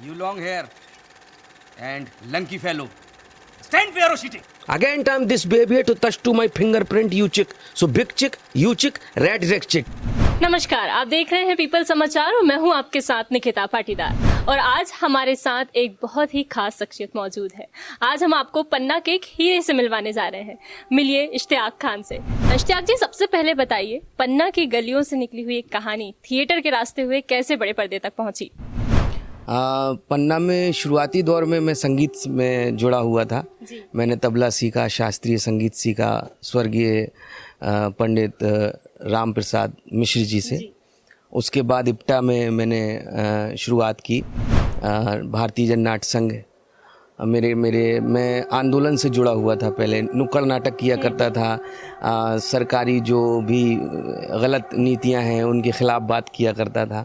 You long hair and lanky fellow. Stand where you're sitting. Again time this baby to touch to my fingerprint you chick. So big chick, you chick, red chick. नमस्कार, आप देख रहे हैं people समाचार और मैं हूं आपके साथ निकिता पाटीदार। और आज हमारे साथ एक बहुत ही खास शख्सियत मौजूद है। आज हम आपको पन्ना के एक हीरे से मिलवाने जा रहे हैं। मिलिए इश्तियाक खान से। इश्तियाक जी, सबसे पहले बताइए, पन्ना की गलियों से निकली हुई एक कहानी थिएटर के रास्ते हुए कैसे बड़े पर्दे तक पहुंची? पन्ना में शुरुआती दौर में मैं संगीत में जुड़ा हुआ था। मैंने तबला सीखा, शास्त्रीय संगीत सीखा स्वर्गीय पंडित राम प्रसाद मिश्र जी से। उसके बाद इप्टा में मैंने शुरुआत की, भारतीय जन नाट्य संघ। मैं आंदोलन से जुड़ा हुआ था। पहले नुक्कड़ नाटक किया करता था, सरकारी जो भी गलत नीतियां हैं उनके ख़िलाफ़ बात किया करता था।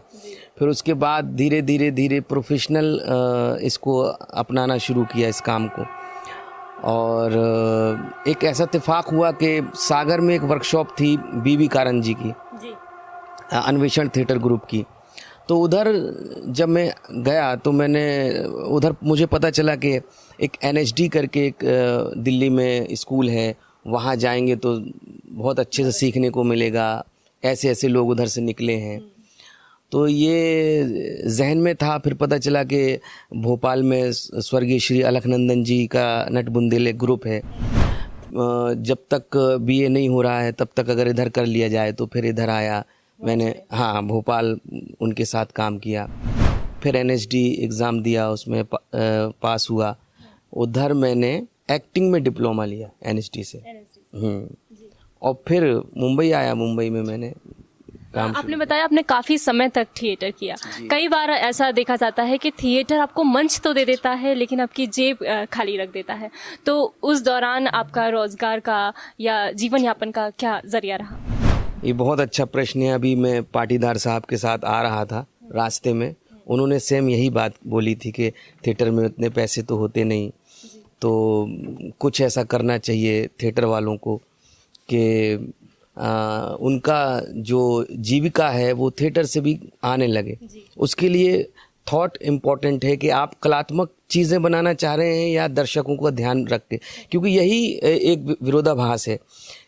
फिर उसके बाद धीरे धीरे प्रोफेशनल इसको अपनाना शुरू किया इस काम को। और एक ऐसा इत्तेफाक हुआ कि सागर में एक वर्कशॉप थी बीबी कारन जी की, अन्वेषण थिएटर ग्रुप की। तो उधर जब मैं गया तो मुझे पता चला कि एक NHD करके एक दिल्ली में स्कूल है, वहाँ जाएंगे तो बहुत अच्छे से सीखने को मिलेगा। ऐसे ऐसे लोग उधर से निकले हैं, तो ये जहन में था। फिर पता चला कि भोपाल में स्वर्गीय श्री अलखनंदन जी का नटबुंदेल एक ग्रुप है। जब तक BA नहीं हो रहा है तब तक अगर इधर कर लिया जाए, तो फिर इधर आया मैंने। हाँ, भोपाल उनके साथ काम किया। फिर NHD एग्ज़ाम दिया, उसमें पास हुआ। उधर मैंने एक्टिंग में डिप्लोमा लिया NHD से। और फिर मुंबई आया। मुंबई में मैंने आपने बताया आपने काफी समय तक थिएटर किया। कई बार ऐसा देखा जाता है कि थिएटर आपको मंच तो दे देता है लेकिन आपकी जेब खाली रख देता है। तो उस दौरान आपका रोजगार का या जीवन यापन का क्या जरिया रहा? ये बहुत अच्छा प्रश्न है। अभी मैं पाटीदार साहब के साथ आ रहा था, रास्ते में उन्होंने सेम यही बात बोली थी कि थिएटर में उतने पैसे तो होते नहीं, तो कुछ ऐसा करना चाहिए थिएटर वालों को कि उनका जो जीविका है वो थिएटर से भी आने लगे। उसके लिए थॉट इम्पॉर्टेंट है कि आप कलात्मक चीज़ें बनाना चाह रहे हैं या दर्शकों का ध्यान रख के, क्योंकि यही एक विरोधाभास है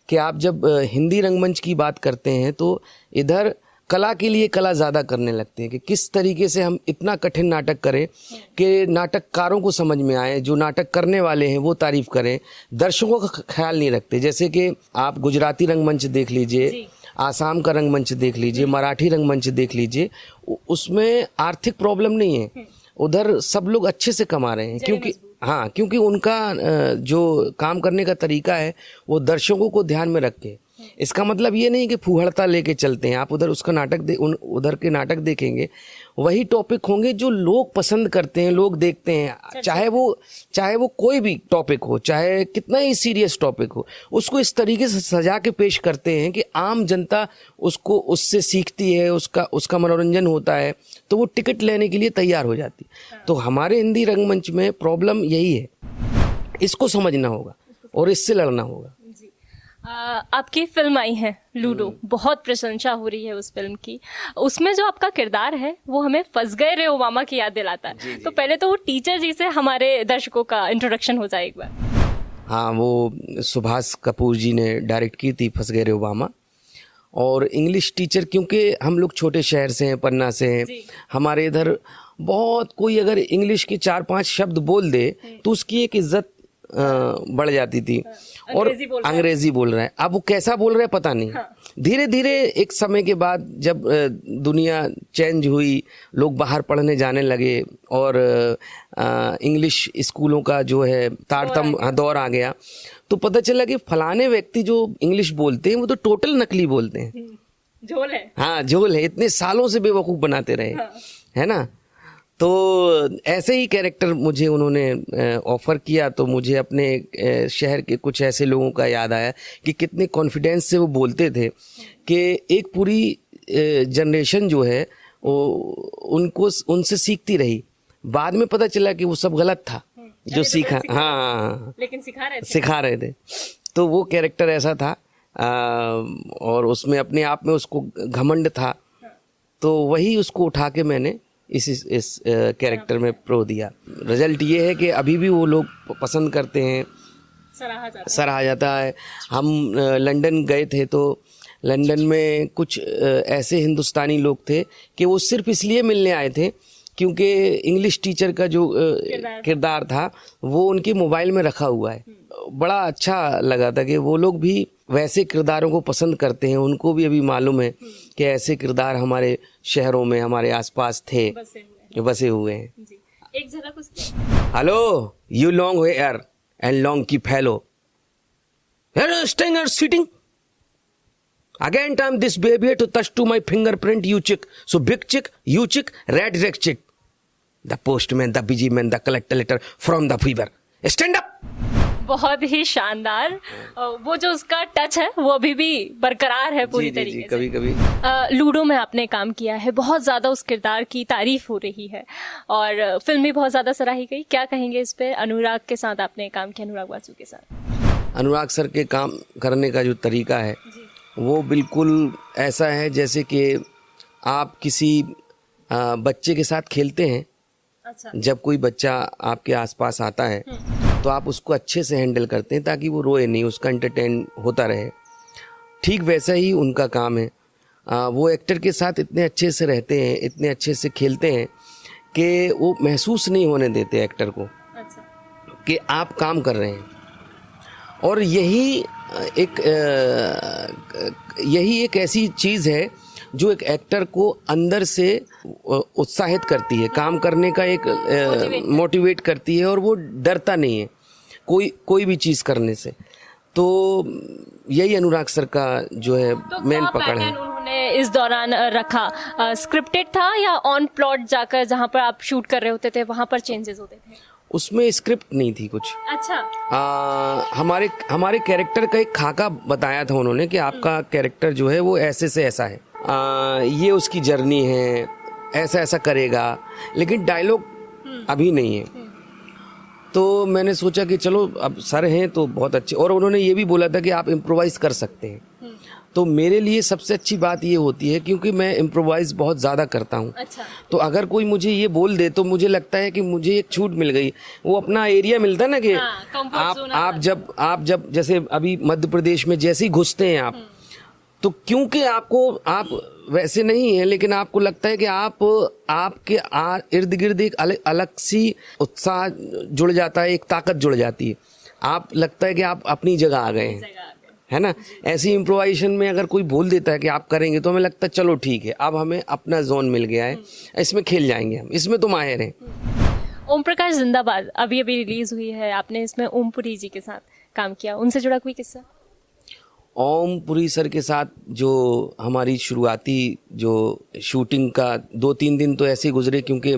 कि आप जब हिंदी रंगमंच की बात करते हैं तो इधर कला के लिए कला ज़्यादा करने लगते हैं कि किस तरीके से हम इतना कठिन नाटक करें कि नाटककारों को समझ में आए, जो नाटक करने वाले हैं वो तारीफ करें, दर्शकों का ख्याल नहीं रखते। जैसे कि आप गुजराती रंगमंच देख लीजिए, आसाम का रंगमंच देख लीजिए, मराठी रंगमंच देख लीजिए, उसमें आर्थिक प्रॉब्लम नहीं है। उधर सब लोग अच्छे से कमा रहे हैं, क्योंकि उनका जो काम करने का तरीका है वो दर्शकों को ध्यान में रख के। इसका मतलब ये नहीं कि फूहड़ता लेके चलते हैं। आप उधर उसका उधर के नाटक देखेंगे, वही टॉपिक होंगे जो लोग पसंद करते हैं, लोग देखते हैं। चाहे वो कोई भी टॉपिक हो, चाहे कितना ही सीरियस टॉपिक हो, उसको इस तरीके से सजा के पेश करते हैं कि आम जनता उससे सीखती है, उसका मनोरंजन होता है, तो वो टिकट लेने के लिए तैयार हो जाती है। तो हमारे हिंदी रंगमंच में प्रॉब्लम यही है, इसको समझना होगा और इससे लड़ना होगा। आपकी फिल्म आई है लूडो, बहुत प्रशंसा हो रही है उस फिल्म की। उसमें जो आपका किरदार है वो हमें फंस गए रे ओबामा की याद दिलाता है। तो पहले तो वो टीचर जी से हमारे दर्शकों का इंट्रोडक्शन हो जाए एक बार। हाँ, वो सुभाष कपूर जी ने डायरेक्ट की थी फंस गए रे ओबामा। और इंग्लिश टीचर, क्योंकि हम लोग छोटे शहर से हैं, पन्ना से हैं, हमारे इधर बहुत कोई अगर इंग्लिश के 4-5 शब्द बोल दे तो उसकी एक इज्जत बढ़ जाती थी। और अंग्रेजी बोल रहा है, अब वो कैसा बोल रहा है पता नहीं। धीरे धीरे एक समय के बाद जब दुनिया चेंज हुई, लोग बाहर पढ़ने जाने लगे और इंग्लिश स्कूलों का जो है तारतम्य दौर आ गया, तो पता चला कि फलाने व्यक्ति जो इंग्लिश बोलते हैं वो तो टोटल नकली बोलते हैं। झोल है। हाँ, झोल है। इतने सालों से बेवकूफ़ बनाते रहे, है ना। तो ऐसे ही कैरेक्टर मुझे उन्होंने ऑफ़र किया, तो मुझे अपने शहर के कुछ ऐसे लोगों का याद आया कि कितने कॉन्फिडेंस से वो बोलते थे कि एक पूरी जनरेशन जो है वो उनसे सीखती रही। बाद में पता चला कि वो सब गलत था जो सीखा। हाँ, लेकिन सिखा रहे थे। तो वो कैरेक्टर ऐसा था और उसमें अपने आप में उसको घमंड था, तो वही उसको उठा के मैंने इस कैरेक्टर में प्रो दिया। रिजल्ट ये है कि अभी भी वो लोग पसंद करते हैं, सराहा जाता है। हम लंदन गए थे तो लंदन में कुछ ऐसे हिंदुस्तानी लोग थे कि वो सिर्फ इसलिए मिलने आए थे क्योंकि इंग्लिश टीचर का जो किरदार था वो उनके मोबाइल में रखा हुआ है। बड़ा अच्छा लगा था कि वो लोग भी वैसे किरदारों को पसंद करते हैं। उनको भी अभी मालूम है कि ऐसे किरदार हमारे शहरों में हमारे आसपास थे, बसे हुए हैं। एक झलक उसकी। Hello you long hair and long की fellow sting seating Again time this baby to touch to my fingerprint, you chick. So big chick, you chick, red chick. The postman, the busy man, the collector letter from the fever. Stand up! बहुत ही शानदार। वो जो उसका touch है वो अभी भी बरकरार है पूरी तरीके से। कभी कभी लूडो में आपने काम किया है, बहुत ज्यादा उस किरदार की तारीफ हो रही है और फिल्म भी बहुत ज्यादा सराही गई। क्या कहेंगे इस पे? अनुराग के साथ आपने काम किया, अनुराग वासु के साथ। अनुराग सर के काम करने का जो तरीका है वो बिल्कुल ऐसा है जैसे कि आप किसी बच्चे के साथ खेलते हैं। अच्छा। जब कोई बच्चा आपके आसपास आता है तो आप उसको अच्छे से हैंडल करते हैं ताकि वो रोए नहीं, उसका एंटरटेन होता रहे। ठीक वैसा ही उनका काम है। वो एक्टर के साथ इतने अच्छे से रहते हैं, इतने अच्छे से खेलते हैं कि वो महसूस नहीं होने देते एक्टर को कि आप काम कर रहे हैं। और यही एक ऐसी चीज़ है जो एक एक्टर को अंदर से उत्साहित करती है, काम करने का एक मोटिवेट करती है और वो डरता नहीं है कोई भी चीज़ करने से। तो यही अनुराग सर का जो है मेन पकड़ है। उन्होंने इस दौरान रखा स्क्रिप्टेड था या ऑन प्लॉट जाकर जहाँ पर आप शूट कर रहे होते थे वहाँ पर चेंजेस होते थे? उसमें स्क्रिप्ट नहीं थी कुछ। अच्छा। हमारे कैरेक्टर का एक खाका बताया था उन्होंने कि आपका कैरेक्टर जो है वो ऐसे से ऐसा है, ये उसकी जर्नी है, ऐसा ऐसा करेगा, लेकिन डायलॉग अभी नहीं है। तो मैंने सोचा कि चलो अब सर हैं तो बहुत अच्छे, और उन्होंने ये भी बोला था कि आप इम्प्रोवाइज कर सकते हैं। तो मेरे लिए सबसे अच्छी बात ये होती है क्योंकि मैं इम्प्रोवाइज बहुत ज़्यादा करता हूँ। अच्छा। तो अगर कोई मुझे ये बोल दे तो मुझे लगता है कि मुझे एक छूट मिल गई, वो अपना एरिया मिलता है ना कि आप जब जैसे अभी मध्य प्रदेश में जैसे ही घुसते हैं आप, तो क्योंकि आप वैसे नहीं हैं लेकिन आपको लगता है कि आपके इर्द गिर्द एक अलग सी उत्साह जुड़ जाता है, एक ताकत जुड़ जाती है। आप लगता है कि आप अपनी जगह आ गए हैं, है ना। ऐसी इम्प्रोवाइजेशन में अगर कोई बोल देता है कि आप करेंगे तो हमें लगता है चलो ठीक है, अब हमें अपना जोन मिल गया है, इसमें खेल जाएंगे हम, इसमें तो माहिर हैं। ओम प्रकाश जिंदाबाद अभी रिलीज हुई है, आपने इसमें ओम पुरी जी के साथ काम किया, उनसे जुड़ा कोई किस्सा? ओम पुरी सर के साथ जो हमारी शुरुआती जो शूटिंग का 2-3 दिन तो ऐसे गुजरे क्योंकि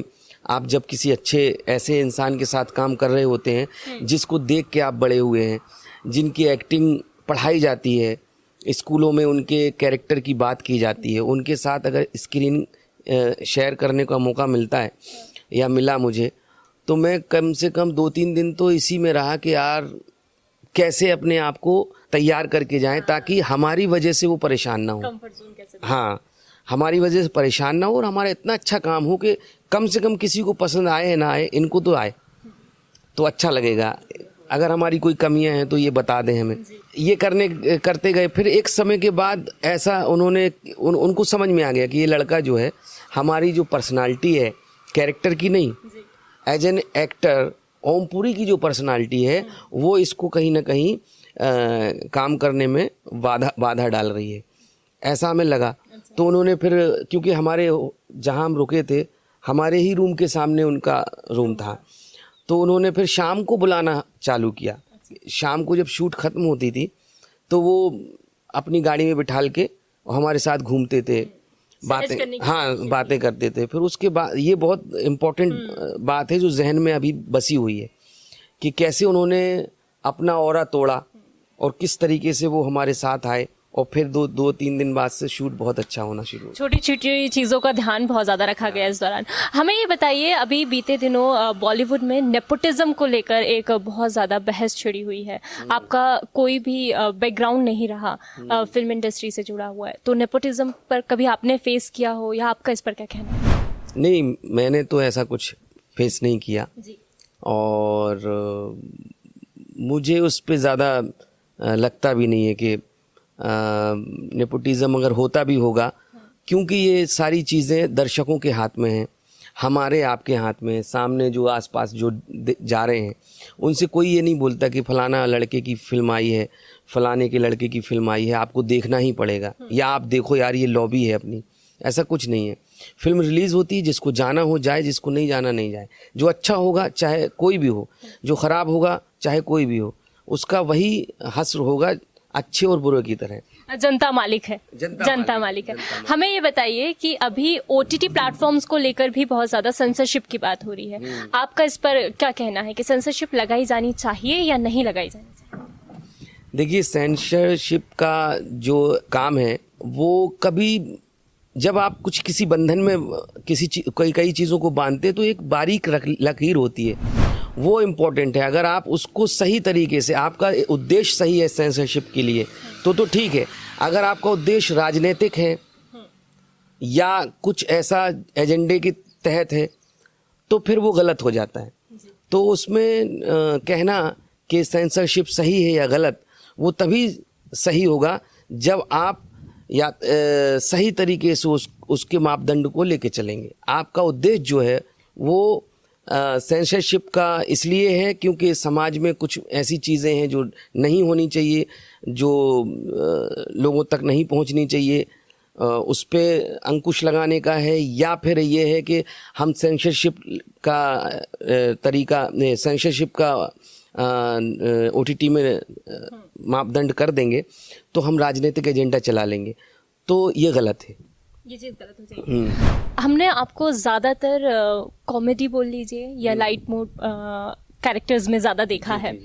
आप जब किसी अच्छे ऐसे इंसान के साथ काम कर रहे होते हैं जिसको देख के आप बड़े हुए हैं, जिनकी एक्टिंग पढ़ाई जाती है, स्कूलों में उनके कैरेक्टर की बात की जाती है, उनके साथ अगर स्क्रीन शेयर करने का मौका मिलता है या मिला मुझे, तो मैं कम से कम 2-3 दिन तो इसी में रहा कि यार कैसे अपने आप को तैयार करके जाएं ताकि हमारी वजह से वो परेशान ना हो। हाँ, हमारी वजह से परेशान ना हो और हमारा इतना अच्छा काम हो कि कम से कम किसी को पसंद आए ना आए, इनको तो आए तो अच्छा लगेगा। अगर हमारी कोई कमियां हैं तो ये बता दें हमें। ये करते गए, फिर एक समय के बाद ऐसा उनको समझ में आ गया कि ये लड़का जो है हमारी जो पर्सनालिटी है कैरेक्टर की नहीं, as an actor Om Puri की जो पर्सनालिटी है वो इसको कहीं ना कहीं काम करने में बाधा डाल रही है, ऐसा हमें लगा। तो उन्होंने फिर, क्योंकि हमारे जहाँ हम रुके थे हमारे ही रूम के सामने उनका रूम था, तो उन्होंने फिर शाम को बुलाना चालू किया। शाम को जब शूट ख़त्म होती थी तो वो अपनी गाड़ी में बिठाल के हमारे साथ घूमते थे, बातें करते थे। फिर उसके बाद ये बहुत इम्पोर्टेंट बात है जो जहन में अभी बसी हुई है कि कैसे उन्होंने अपना ऑरा तोड़ा और किस तरीके से वो हमारे साथ आए, और फिर 2-3 दिन बाद से शूट बहुत अच्छा होना शुरू हुआ। छोटी छोटी चीज़ों का ध्यान बहुत ज़्यादा रखा गया इस दौरान। हमें ये बताइए, अभी बीते दिनों बॉलीवुड में नेपोटिज्म को लेकर एक बहुत ज़्यादा बहस छिड़ी हुई है। आपका कोई भी बैकग्राउंड नहीं रहा फिल्म इंडस्ट्री से जुड़ा हुआ है, तो नेपोटिज्म पर कभी आपने फेस किया हो या आपका इस पर क्या कहना है? नहीं, मैंने तो ऐसा कुछ फेस नहीं किया जी। और मुझे उस पे ज़्यादा लगता भी नहीं है कि नेपोटिज़म अगर होता भी होगा, क्योंकि ये सारी चीज़ें दर्शकों के हाथ में हैं, हमारे आपके हाथ में है। सामने जो आसपास जो जा रहे हैं उनसे कोई ये नहीं बोलता कि फलाना लड़के की फिल्म आई है, फलाने के लड़के की फिल्म आई है, आपको देखना ही पड़ेगा, या आप देखो यार ये लॉबी है अपनी। ऐसा कुछ नहीं है। फिल्म रिलीज़ होती है, जिसको जाना हो जाए, जिसको नहीं जाना नहीं जाए। जो अच्छा होगा चाहे कोई भी हो, जो ख़राब होगा चाहे कोई भी हो, उसका वही हश्र होगा अच्छे और बुरे की तरह। जनता मालिक है। जनता मालिक है। हमें ये बताइए कि अभी ओटीटी प्लेटफॉर्म्स को लेकर भी बहुत ज़्यादा सेंसरशिप की बात हो रही है, आपका इस पर क्या कहना है कि सेंसरशिप लगाई जानी चाहिए या नहीं लगाई जानी चाहिए? देखिए, सेंसरशिप का जो काम है वो कभी, जब आप कुछ किसी बंधन में कई चीज़ों को बांधते हैं तो एक बारीक लकीर होती है, वो इम्पोर्टेंट है। अगर आप उसको सही तरीके से, आपका उद्देश्य सही है सेंसरशिप के लिए तो ठीक है। अगर आपका उद्देश्य राजनीतिक है या कुछ ऐसा एजेंडे के तहत है तो फिर वो गलत हो जाता है। तो उसमें कहना कि सेंसरशिप सही है या गलत, वो तभी सही होगा जब आप या सही तरीके से उसके मापदंड को लेके चलेंगे। आपका उद्देश्य जो है वो सेंसरशिप का इसलिए है क्योंकि समाज में कुछ ऐसी चीज़ें हैं जो नहीं होनी चाहिए, जो लोगों तक नहीं पहुंचनी चाहिए, उस पे अंकुश लगाने का है। या फिर ये है कि हम सेंसरशिप का तरीका, सेंसरशिप का ओटीटी में मापदंड कर देंगे तो हम राजनीतिक एजेंडा चला लेंगे, तो ये गलत है। ये चीज़ गलत हो जाएगी। हमने आपको ज़्यादातर कॉमेडी बोल लीजिए या लाइट मोड कैरेक्टर्स में ज़्यादा देखा है।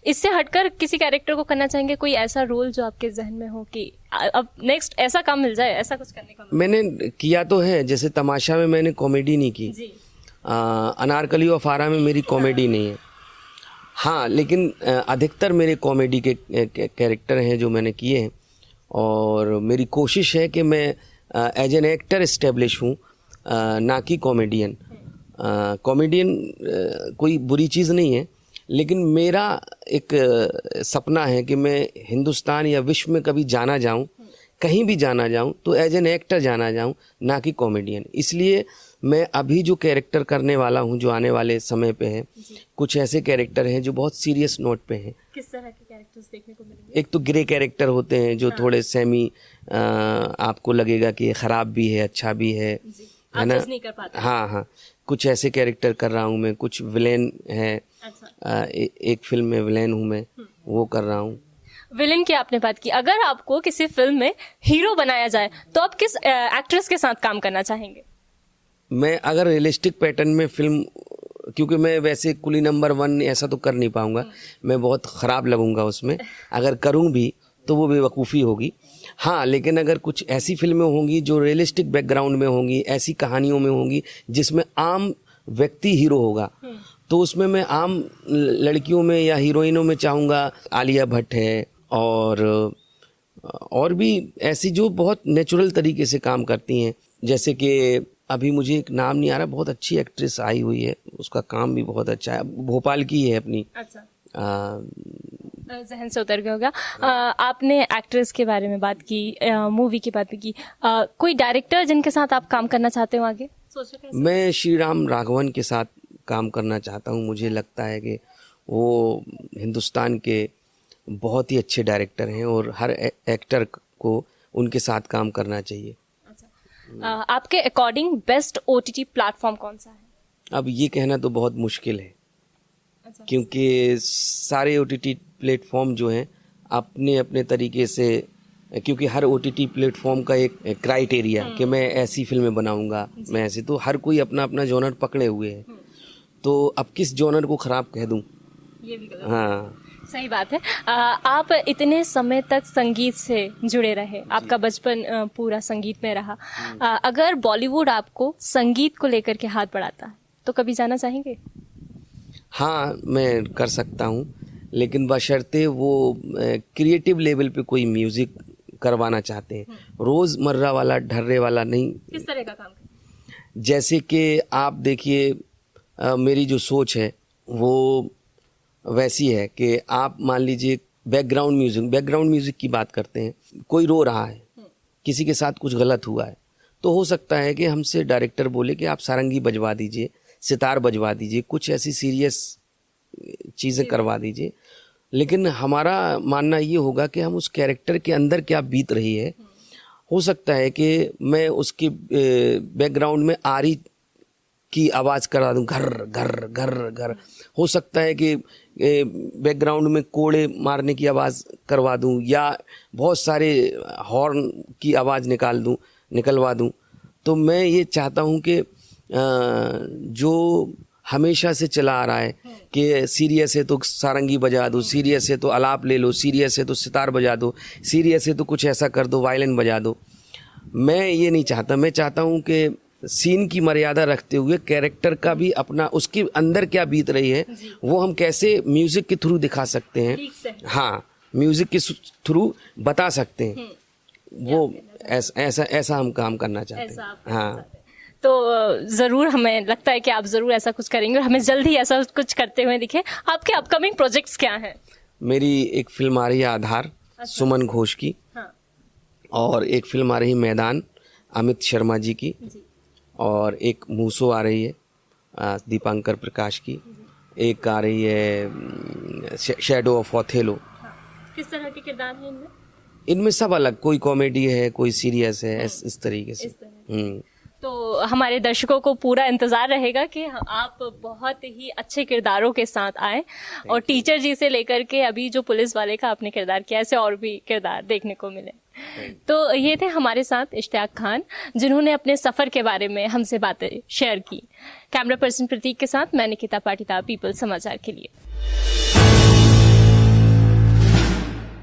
इससे हटकर किसी कैरेक्टर को करना चाहेंगे, कोई ऐसा रोल जो आपके जहन में हो कि अब नेक्स्ट ऐसा काम मिल जाए, ऐसा कुछ करने का? मैंने किया तो है, जैसे तमाशा में मैंने कॉमेडी नहीं की जी। अनारकली और फारा में मेरी कॉमेडी नहीं है। हाँ, लेकिन अधिकतर मेरे कॉमेडी के कैरेक्टर हैं जो मैंने किए हैं, और मेरी कोशिश है कि मैं एज एन एक्टर इस्टेब्लिश हूँ, ना कि कॉमेडियन। कॉमेडियन कोई बुरी चीज़ नहीं है, लेकिन मेरा एक सपना है कि मैं हिंदुस्तान या विश्व में कभी जाना जाऊँ, कहीं भी जाना जाऊँ तो एज एन एक्टर जाना जाऊँ, ना कि कॉमेडियन। इसलिए मैं अभी जो कैरेक्टर करने वाला हूँ, जो आने वाले समय पे है, कुछ ऐसे कैरेक्टर हैं जो बहुत सीरियस नोट पे हैं। किस तरह के कैरेक्टर्स देखने को मिलेंगे? एक तो ग्रे कैरेक्टर होते हैं जो थोड़े सेमी, आपको लगेगा कि ख़राब भी है, अच्छा भी है ना? नहीं कर पाते। हाँ, कुछ ऐसे कैरेक्टर कर रहा हूँ मैं। कुछ विलेन है। अच्छा। एक फिल्म में विलेन हूँ मैं, वो कर रहा हूँ। विलेन की आपने बात की, अगर आपको किसी फिल्म में हीरो बनाया जाए तो आप किस एक्ट्रेस के साथ काम करना चाहेंगे? मैं अगर रियलिस्टिक पैटर्न में फिल्म, क्योंकि मैं वैसे कुली नंबर 1 ऐसा तो कर नहीं पाऊंगा, मैं बहुत ख़राब लगूंगा उसमें। अगर करूं भी तो वो बेवकूफ़ी होगी। हाँ, लेकिन अगर कुछ ऐसी फिल्में होंगी जो रियलिस्टिक बैकग्राउंड में होंगी, ऐसी कहानियों में होंगी जिसमें आम व्यक्ति हीरो होगा, तो उसमें मैं आम लड़कियों में या हीरोइनों में चाहूँगा आलिया भट्ट है, और भी ऐसी जो बहुत नेचुरल तरीके से काम करती हैं। जैसे कि अभी मुझे एक नाम नहीं आ रहा, बहुत अच्छी एक्ट्रेस आई हुई है, उसका काम भी बहुत अच्छा है, भोपाल की है अपनी। अच्छा। जहन से उतर गया होगा। आपने एक्ट्रेस के बारे में बात की, मूवी की बात की, कोई डायरेक्टर जिनके साथ आप काम करना चाहते हो आगे? मैं श्री राम राघवन के साथ काम करना चाहता हूँ। मुझे लगता है कि वो हिंदुस्तान के बहुत ही अच्छे डायरेक्टर हैं और हर एक्टर को उनके साथ काम करना चाहिए। आपके अकॉर्डिंग बेस्ट ओटीटी प्लेटफॉर्म कौन सा है? अब ये कहना तो बहुत मुश्किल है। अच्छा। क्योंकि सारे ओटीटी प्लेटफॉर्म जो हैं अपने अपने तरीके से, क्योंकि हर ओटीटी प्लेटफॉर्म का एक क्राइटेरिया कि मैं ऐसी फिल्में बनाऊंगा, मैं ऐसे, तो हर कोई अपना अपना जॉनर पकड़े हुए है, तो अब किस जॉनर को ख़राब कह दूं? ये भी गलत। हाँ, सही बात है। आप इतने समय तक संगीत से जुड़े रहे, आपका बचपन पूरा संगीत में रहा। अगर बॉलीवुड आपको संगीत को लेकर के हाथ बढ़ाता है तो कभी जाना चाहेंगे? हाँ, मैं कर सकता हूँ, लेकिन बशर्ते वो क्रिएटिव लेवल पे कोई म्यूज़िक करवाना चाहते हैं, रोज़मर्रा वाला ढर्रे वाला नहीं। किस तरह का काम? जैसे कि आप देखिए, मेरी जो सोच है वो वैसी है कि आप मान लीजिए बैकग्राउंड म्यूजिक की बात करते हैं, कोई रो रहा है, किसी के साथ कुछ गलत हुआ है, तो हो सकता है कि हमसे डायरेक्टर बोले कि आप सारंगी बजवा दीजिए, सितार बजवा दीजिए, कुछ ऐसी सीरियस चीज़ें करवा दीजिए। लेकिन हमारा मानना ये होगा कि हम उस कैरेक्टर के अंदर क्या बीत रही है, हो सकता है कि मैं उसके बैकग्राउंड में आरी की आवाज़ करा दूं, घर घर घर घर। हो सकता है कि बैकग्राउंड में कोड़े मारने की आवाज़ करवा दूं, या बहुत सारे हॉर्न की आवाज़ निकलवा दूं। तो मैं ये चाहता हूं कि जो हमेशा से चला आ रहा है कि सीरियस है तो सारंगी बजा दो, सीरियस है तो आलाप ले लो, सीरियस है तो सितार बजा दो, सीरियस है तो कुछ ऐसा कर दो, वायलिन बजा दो। मैं ये नहीं चाहता। मैं चाहता हूँ कि सीन की मर्यादा रखते हुए कैरेक्टर का भी अपना, उसके अंदर क्या बीत रही है वो हम कैसे म्यूजिक के थ्रू दिखा सकते हैं। हाँ, म्यूजिक के थ्रू बता सकते हैं। वो ऐसा हम काम करना चाहते हैं। हाँ, तो ज़रूर हमें लगता है कि आप ज़रूर ऐसा कुछ करेंगे और हमें जल्द ही ऐसा कुछ करते हुए दिखे। आपके अपकमिंग प्रोजेक्ट्स क्या हैं? मेरी एक फिल्म आ रही है आधार, सुमन घोष की। हाँ। और एक फिल्म आ रही है मैदान, अमित शर्मा जी की। और एक मूसो आ रही है दीपांकर प्रकाश की। एक आ रही है शैडो ऑफ ऑथेलो। किस तरह के किरदार हैं इनमें? इनमें सब अलग, कोई कॉमेडी है, कोई सीरियस है, इस तरीके से। तो हमारे दर्शकों को पूरा इंतजार रहेगा कि आप बहुत ही अच्छे किरदारों के साथ आए और टीचर जी से लेकर के अभी जो पुलिस वाले का आपने किरदार किया, ऐसे और भी किरदार देखने को मिले। तो ये थे हमारे साथ इश्तियाक खान, जिन्होंने अपने सफ़र के बारे में हमसे बातें शेयर की। कैमरा पर्सन प्रतीक के साथ मैं निकिता पाटीदार, पीपल समाचार के लिए।